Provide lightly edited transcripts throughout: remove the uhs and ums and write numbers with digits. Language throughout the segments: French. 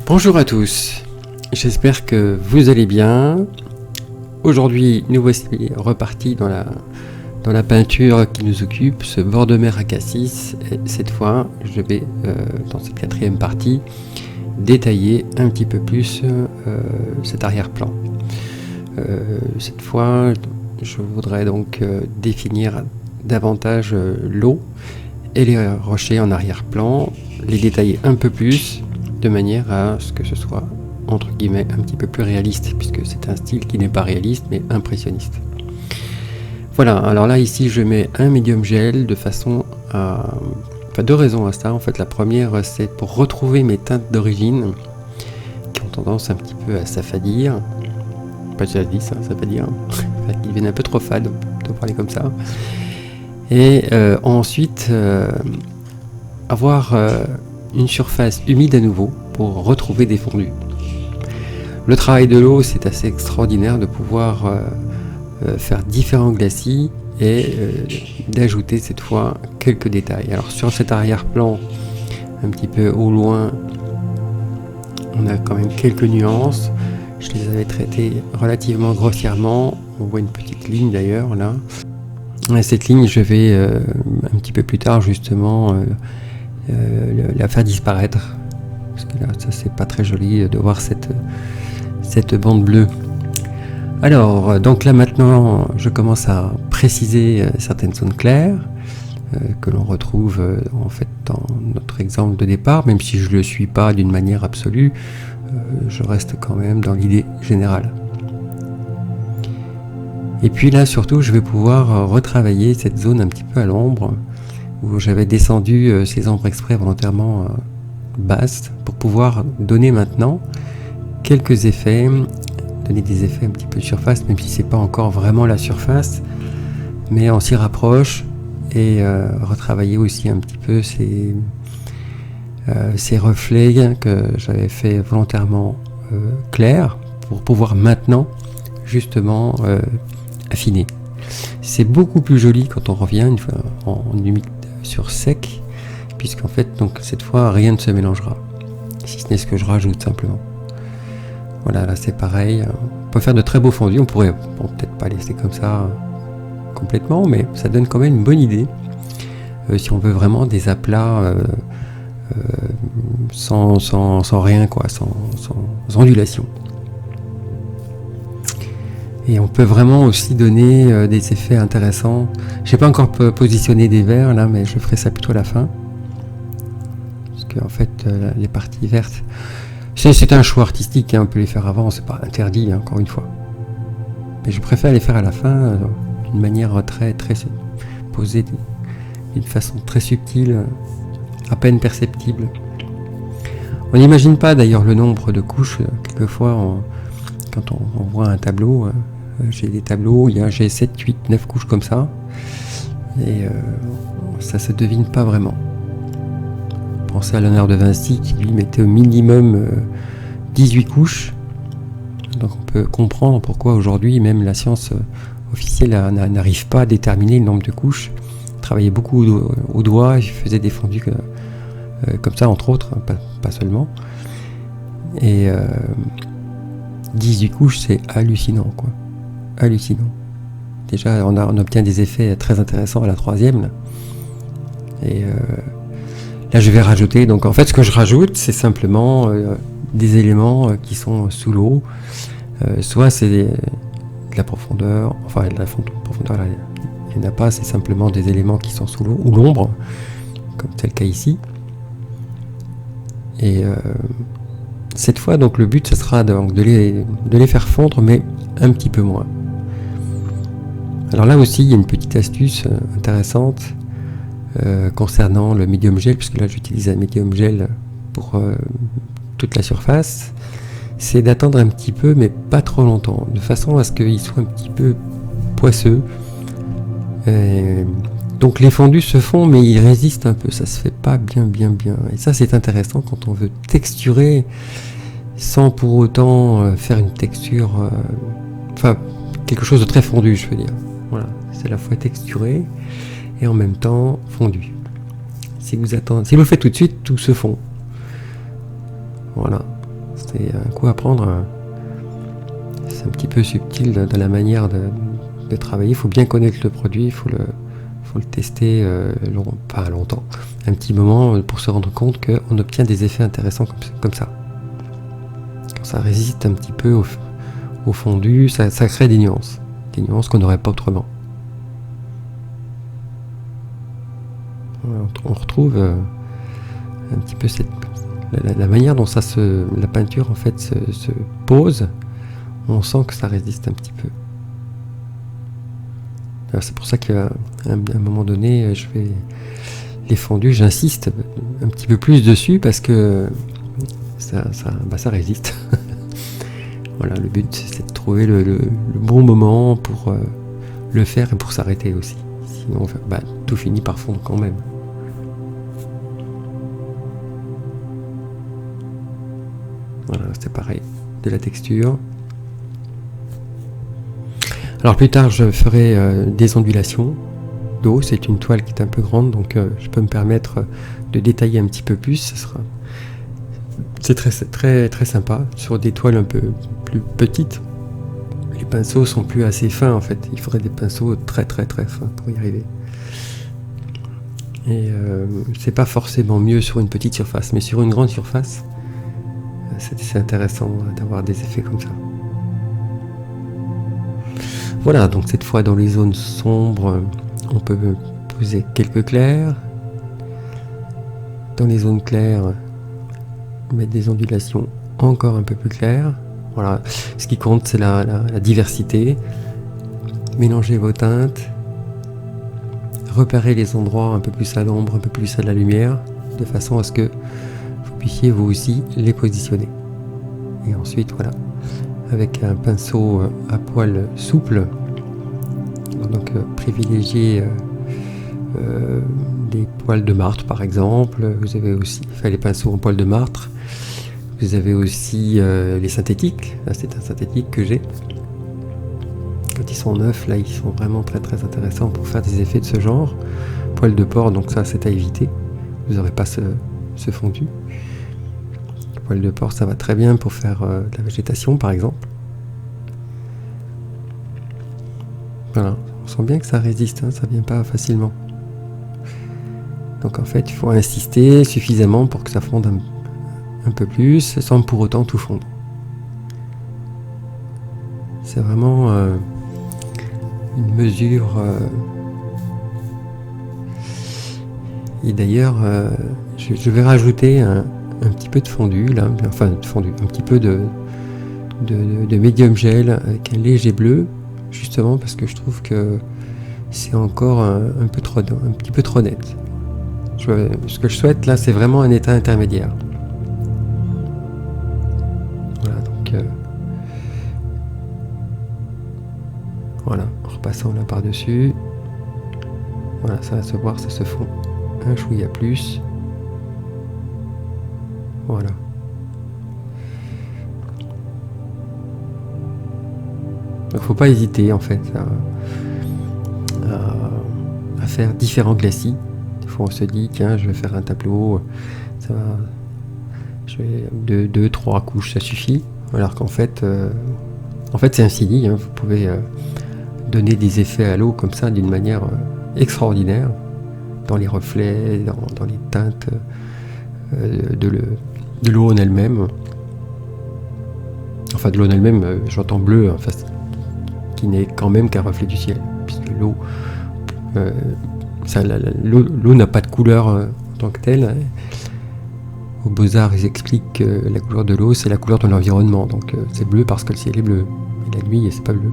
Bonjour à tous, j'espère que vous allez bien. Aujourd'hui, nous voici repartis dans la peinture qui nous occupe, ce bord de mer à cassis. Et cette fois, je vais, dans cette quatrième partie, détailler un petit peu plus cet arrière-plan. Cette fois, je voudrais donc définir davantage l'eau et les rochers en arrière-plan, les détailler un peu plus, de manière à ce que ce soit entre guillemets un petit peu plus réaliste, puisque c'est un style qui n'est pas réaliste mais impressionniste. Voilà, alors là ici je mets un médium gel de façon à... Enfin, deux raisons à ça. En fait, la première c'est pour retrouver mes teintes d'origine qui ont tendance un petit peu à s'affadir. Pas déjà dit ça, s'affadir, qui deviennent un peu trop fades, on peut parler comme ça. Et ensuite avoir une surface humide à nouveau pour retrouver des fondus. Le travail de l'eau, c'est assez extraordinaire de pouvoir faire différents glacis et d'ajouter cette fois quelques détails. Alors sur cet arrière-plan, un petit peu au loin, on a quand même quelques nuances. Je les avais traitées relativement grossièrement. On voit une petite ligne d'ailleurs là. Et cette ligne, je vais un petit peu plus tard justement la faire disparaître, parce que là ça c'est pas très joli de voir cette bande bleue. Alors donc là maintenant je commence à préciser certaines zones claires que l'on retrouve en fait dans notre exemple de départ, même si je le suis pas d'une manière absolue, je reste quand même dans l'idée générale. Et puis là surtout je vais pouvoir retravailler cette zone un petit peu à l'ombre, où j'avais descendu ces ombres exprès volontairement basses pour pouvoir donner maintenant quelques effets, donner des effets un petit peu de surface, même si c'est pas encore vraiment la surface, mais on s'y rapproche, et retravailler aussi un petit peu ces reflets que j'avais fait volontairement clairs pour pouvoir maintenant justement affiner. C'est beaucoup plus joli quand on revient une fois en humide sur sec, puisqu'en fait donc cette fois rien ne se mélangera, si ce n'est ce que je rajoute simplement. Voilà, là c'est pareil, on peut faire de très beaux fondus, on pourrait peut-être pas laisser comme ça complètement, mais ça donne quand même une bonne idée si on veut vraiment des aplats sans rien quoi, sans ondulation. Et on peut vraiment aussi donner des effets intéressants. Je n'ai pas encore positionné des verts là, mais je ferai ça plutôt à la fin. Parce que en fait, les parties vertes, c'est un choix artistique, hein, on peut les faire avant, c'est pas interdit, hein, encore une fois. Mais je préfère les faire à la fin, d'une manière très posée, d'une façon très subtile, à peine perceptible. On n'imagine pas d'ailleurs le nombre de couches, quelquefois, quand on voit un tableau. J'ai des tableaux, j'ai 7, 8, 9 couches comme ça, et ça se devine pas vraiment. Pensez à Léonard de Vinci qui lui mettait au minimum 18 couches, donc on peut comprendre pourquoi aujourd'hui même la science officielle n'arrive pas à déterminer le nombre de couches. Il travaillait beaucoup au doigt, il faisait des fondus comme ça entre autres, hein, pas seulement, et 18 couches c'est hallucinant quoi. Hallucinant. Déjà on obtient des effets très intéressants à la troisième là. Et là je vais rajouter, donc en fait ce que je rajoute c'est simplement des éléments qui sont sous l'eau, soit c'est de la profondeur, enfin de la profondeur là, il n'y en a pas, c'est simplement des éléments qui sont sous l'eau ou l'ombre, comme c'est le cas ici. Et cette fois donc le but ce sera donc de les faire fondre, mais un petit peu moins. Alors là aussi il y a une petite astuce intéressante concernant le médium gel, puisque là j'utilise un médium gel pour toute la surface, c'est d'attendre un petit peu mais pas trop longtemps, de façon à ce qu'il soit un petit peu poisseux. Donc les fondus se font mais ils résistent un peu, ça se fait pas bien, et ça c'est intéressant quand on veut texturer sans pour autant faire une texture, enfin quelque chose de très fondu, je veux dire. Voilà, c'est à la fois texturé et en même temps fondu. Si vous le faites tout de suite, tout se fond. Voilà. C'est un coup à prendre. C'est un petit peu subtil dans la manière de travailler. Il faut bien connaître le produit, il faut le tester pas longtemps, un petit moment pour se rendre compte qu'on obtient des effets intéressants comme ça. Quand ça résiste un petit peu au fondu, ça crée des nuances qu'on n'aurait pas autrement. On retrouve un petit peu la manière dont la peinture en fait se pose. On sent que ça résiste un petit peu. Alors c'est pour ça qu'à un moment donné, je fais les fondus, j'insiste un petit peu plus dessus parce que ça résiste. Voilà, le but c'est de trouver le bon moment pour le faire et pour s'arrêter aussi. Sinon, tout finit par fondre quand même. Voilà, c'est pareil, de la texture. Alors plus tard, je ferai des ondulations d'eau. C'est une toile qui est un peu grande, donc je peux me permettre de détailler un petit peu plus. C'est très, très sympa. Sur des toiles un peu plus petites, les pinceaux sont plus assez fins en fait. Il faudrait des pinceaux très, très, très fins pour y arriver. Et c'est pas forcément mieux sur une petite surface, mais sur une grande surface, c'est intéressant d'avoir des effets comme ça. Voilà, donc cette fois dans les zones sombres, on peut poser quelques clairs. Dans les zones claires, mettre des ondulations encore un peu plus claires. Voilà, ce qui compte c'est la diversité. Mélangez vos teintes. Repérez les endroits un peu plus à l'ombre, un peu plus à la lumière, de façon à ce que vous puissiez vous aussi les positionner. Et ensuite, voilà, avec un pinceau à poil souple, donc privilégiez des poils de martre par exemple. Vous avez aussi les pinceaux en poil de martre. Vous avez aussi les synthétiques. Là, c'est un synthétique que j'ai. Quand ils sont neufs, là, ils sont vraiment très très intéressants pour faire des effets de ce genre. Poil de porc, donc ça, c'est à éviter. Vous n'aurez pas ce fondu. Poil de porc, ça va très bien pour faire de la végétation, par exemple. Voilà, on sent bien que ça résiste, hein, ça vient pas facilement. Donc en fait, il faut insister suffisamment pour que ça fonde un peu plus, sans pour autant tout fondre. C'est vraiment une mesure. Et d'ailleurs, je vais rajouter un petit peu de fondu, là, enfin de fondu, un petit peu de médium gel avec un léger bleu, justement parce que je trouve que c'est encore un petit peu trop net. Ce que je souhaite là, c'est vraiment un état intermédiaire. Voilà, donc voilà, en repassant là par-dessus. Voilà, ça va se voir, ça se fond un chouïa plus. Voilà. Donc faut pas hésiter en fait à faire différents glacis. Des fois on se dit tiens je vais faire un tableau, ça va, je vais 2-3 couches ça suffit. Alors qu'en fait c'est infini, hein. Vous pouvez donner des effets à l'eau comme ça d'une manière extraordinaire dans les reflets, dans les teintes de l'eau en elle-même. Enfin de l'eau en elle-même, j'entends bleu, enfin, qui n'est quand même qu'un reflet du ciel, puisque l'eau n'a pas de couleur en tant que telle. Aux Beaux-Arts, ils expliquent que la couleur de l'eau, c'est la couleur de l'environnement, donc c'est bleu parce que le ciel est bleu, et la nuit, c'est pas bleu.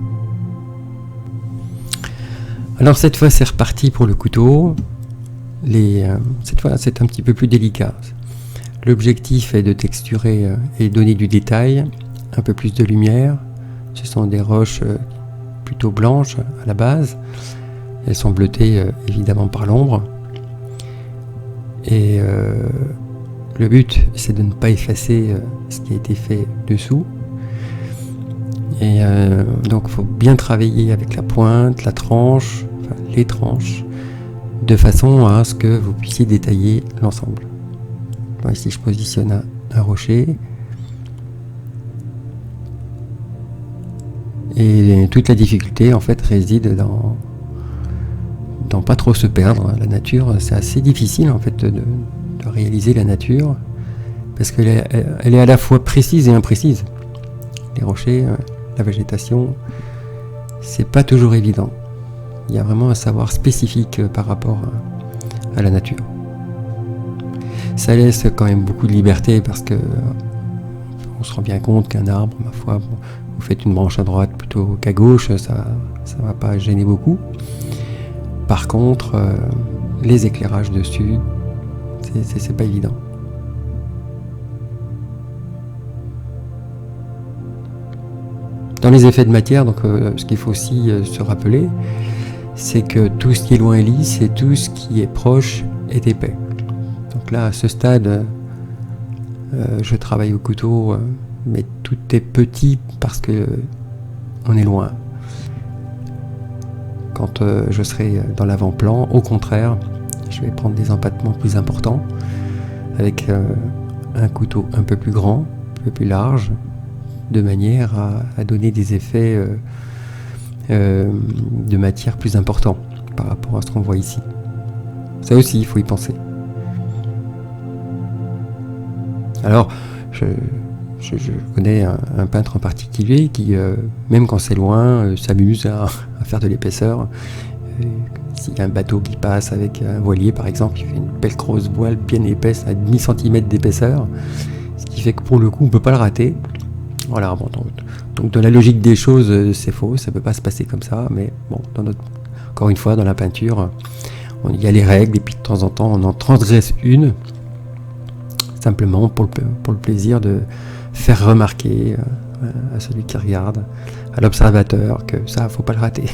Alors cette fois, c'est reparti pour le couteau. Cette fois, c'est un petit peu plus délicat. L'objectif est de texturer et donner du détail, un peu plus de lumière. Ce sont des roches plutôt blanches à la base. Elles sont bleutées évidemment par l'ombre. Et le but, c'est de ne pas effacer ce qui a été fait dessous. Et donc, il faut bien travailler avec la pointe, la tranche, enfin, les tranches, de façon à ce que vous puissiez détailler l'ensemble. Ici, je positionne un rocher. Et toute la difficulté en fait réside dans pas trop se perdre. La nature, c'est assez difficile en fait de réaliser la nature, parce qu'elle est à la fois précise et imprécise. Les rochers, la végétation, c'est pas toujours évident. Il y a vraiment un savoir spécifique par rapport à la nature. Ça laisse quand même beaucoup de liberté, parce que on se rend bien compte qu'un arbre, ma foi, bon, vous faites une branche à droite plutôt qu'à gauche, ça va pas gêner beaucoup. Par contre, les éclairages dessus, c'est pas évident. Dans les effets de matière, donc, ce qu'il faut aussi se rappeler, c'est que tout ce qui est loin est lisse et tout ce qui est proche est épais. Donc là, à ce stade, je travaille au couteau, mais tout est petit parce que on est loin. Quand je serai dans l'avant-plan, au contraire, je vais prendre des empattements plus importants, avec un couteau un peu plus grand, un peu plus large, de manière à donner des effets de matière plus importants par rapport à ce qu'on voit ici. Ça aussi, il faut y penser. Alors, je connais un peintre en particulier qui, même quand c'est loin, s'amuse à faire de l'épaisseur. S'il y a un bateau qui passe avec un voilier, par exemple, il fait une belle grosse voile bien épaisse, à demi centimètre d'épaisseur, ce qui fait que pour le coup, on ne peut pas le rater. Voilà, bon, donc dans la logique des choses, c'est faux, ça ne peut pas se passer comme ça, mais bon, encore une fois, dans la peinture, il y a les règles, et puis de temps en temps, on en transgresse une, simplement pour le plaisir de faire remarquer à celui qui regarde, à l'observateur, que ça, faut pas le rater.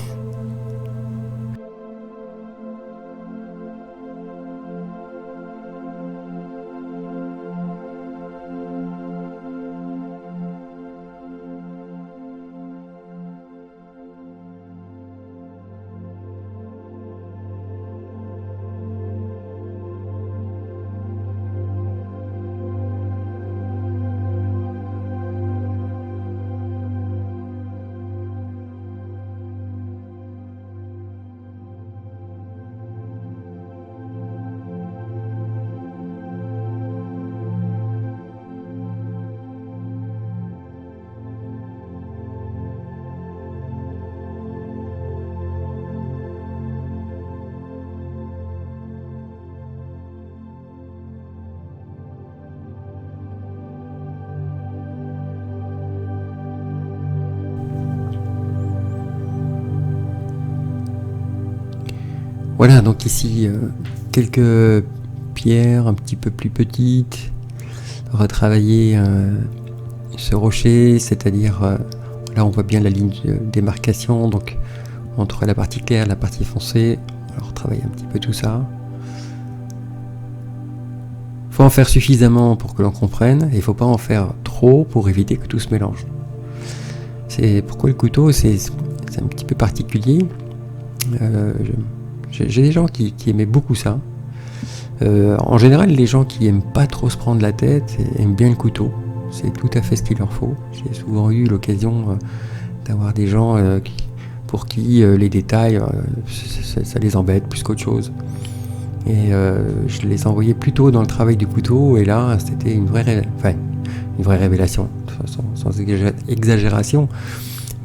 Voilà, donc ici, quelques pierres un petit peu plus petites, retravailler ce rocher, c'est-à-dire, là on voit bien la ligne de démarcation, donc entre la partie claire et la partie foncée, alors retravailler un petit peu tout ça. Il faut en faire suffisamment pour que l'on comprenne, et il ne faut pas en faire trop pour éviter que tout se mélange. C'est pourquoi le couteau, c'est un petit peu particulier. J'ai des gens qui aimaient beaucoup ça. En général, les gens qui aiment pas trop se prendre la tête aiment bien le couteau. C'est tout à fait ce qu'il leur faut. J'ai souvent eu l'occasion d'avoir des gens pour qui les détails, ça les embête plus qu'autre chose. Et je les envoyais plutôt dans le travail du couteau, et là, c'était une vraie révélation, sans exagération.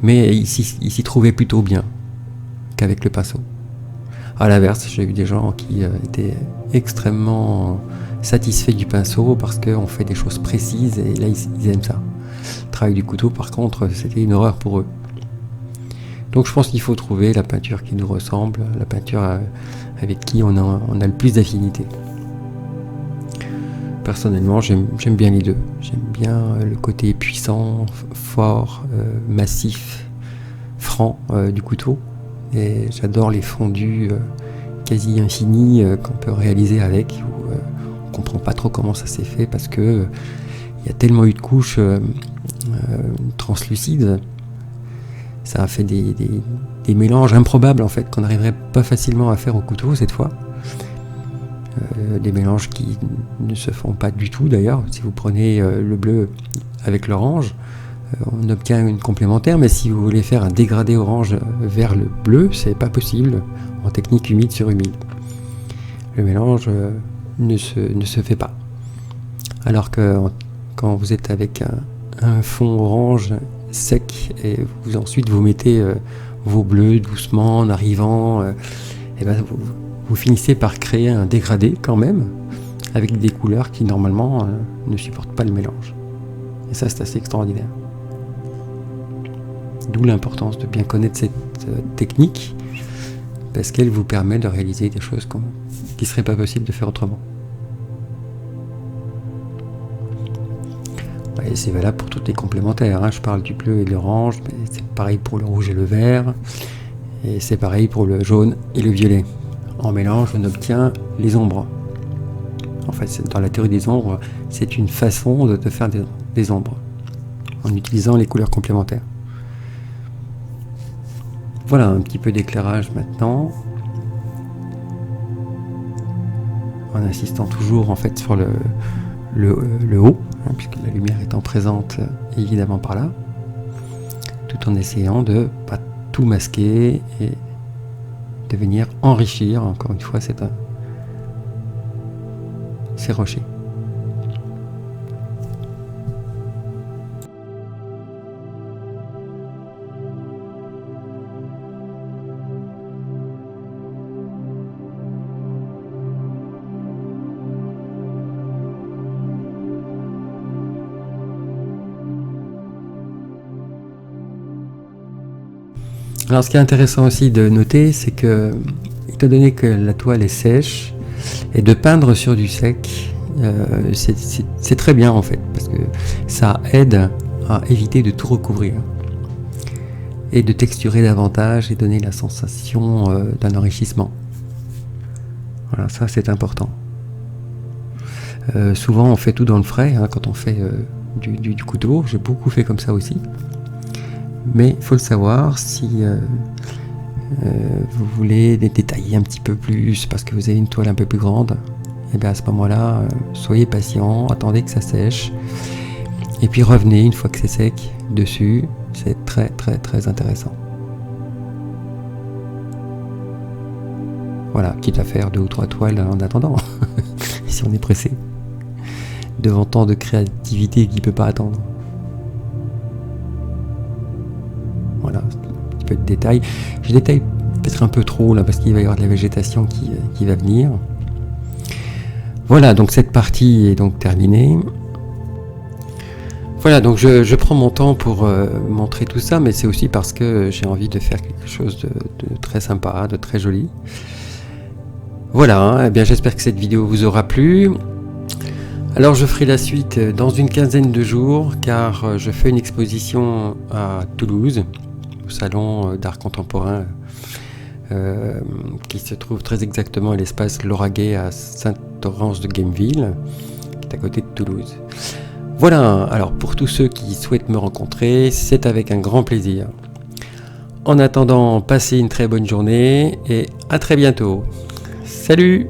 Mais ils s'y trouvaient plutôt bien qu'avec le pinceau. À l'inverse, j'ai eu des gens qui étaient extrêmement satisfaits du pinceau parce qu'on fait des choses précises, et là ils aiment ça. Le travail du couteau, par contre, c'était une horreur pour eux. Donc je pense qu'il faut trouver la peinture qui nous ressemble, la peinture avec qui on a le plus d'affinité. Personnellement, j'aime bien les deux. J'aime bien le côté puissant, fort, massif, franc du couteau. Et j'adore les fondus quasi infinis qu'on peut réaliser avec, où on comprend pas trop comment ça s'est fait, parce que il y a tellement eu de couches translucides, ça a fait des mélanges improbables en fait, qu'on n'arriverait pas facilement à faire au couteau cette fois. Des mélanges qui ne se font pas du tout d'ailleurs. Si vous prenez le bleu avec l'orange, on obtient une complémentaire, mais si vous voulez faire un dégradé orange vers le bleu, c'est pas possible en technique humide sur humide. Le mélange ne se fait pas. Alors que quand vous êtes avec un fond orange sec et ensuite vous mettez vos bleus doucement en arrivant, et ben vous finissez par créer un dégradé quand même avec des couleurs qui normalement ne supportent pas le mélange. Et ça, c'est assez extraordinaire. D'où l'importance de bien connaître cette technique, parce qu'elle vous permet de réaliser des choses qui ne seraient pas possibles de faire autrement. Et c'est valable pour toutes les complémentaires, hein. Je parle du bleu et de l'orange, mais c'est pareil pour le rouge et le vert, et c'est pareil pour le jaune et le violet. En mélange, on obtient les ombres. En fait, dans la théorie des ombres, c'est une façon de faire des ombres, en utilisant les couleurs complémentaires. Voilà un petit peu d'éclairage maintenant, en insistant toujours en fait sur le haut, hein, puisque la lumière étant présente évidemment par là, tout en essayant de pas tout masquer et de venir enrichir encore une fois ces rochers. Alors ce qui est intéressant aussi de noter, c'est que, étant donné que la toile est sèche, et de peindre sur du sec, c'est très bien en fait, parce que ça aide à éviter de tout recouvrir, et de texturer davantage et donner la sensation d'un enrichissement. Voilà, ça c'est important. Souvent on fait tout dans le frais, hein, quand on fait du couteau, j'ai beaucoup fait comme ça aussi. Mais il faut le savoir, si vous voulez détailler un petit peu plus parce que vous avez une toile un peu plus grande, et bien à ce moment-là, soyez patient, attendez que ça sèche, et puis revenez une fois que c'est sec dessus, c'est très très très intéressant. Voilà, quitte à faire 2 ou 3 toiles en attendant, si on est pressé, devant tant de créativité qui ne peut pas attendre. Voilà, un petit peu de détail. Je détaille peut-être un peu trop là parce qu'il va y avoir de la végétation qui va venir. Voilà, donc cette partie est donc terminée. Voilà, donc je prends mon temps pour montrer tout ça, mais c'est aussi parce que j'ai envie de faire quelque chose de très sympa, de très joli. Voilà, hein, eh bien j'espère que cette vidéo vous aura plu. Alors je ferai la suite dans une quinzaine de jours, car je fais une exposition à Toulouse, au salon d'art contemporain qui se trouve très exactement à l'espace Lauragais à Saint-Orens-de-Gameville, qui est à côté de Toulouse. Voilà, alors pour tous ceux qui souhaitent me rencontrer, c'est avec un grand plaisir. En attendant, passez une très bonne journée et à très bientôt. Salut!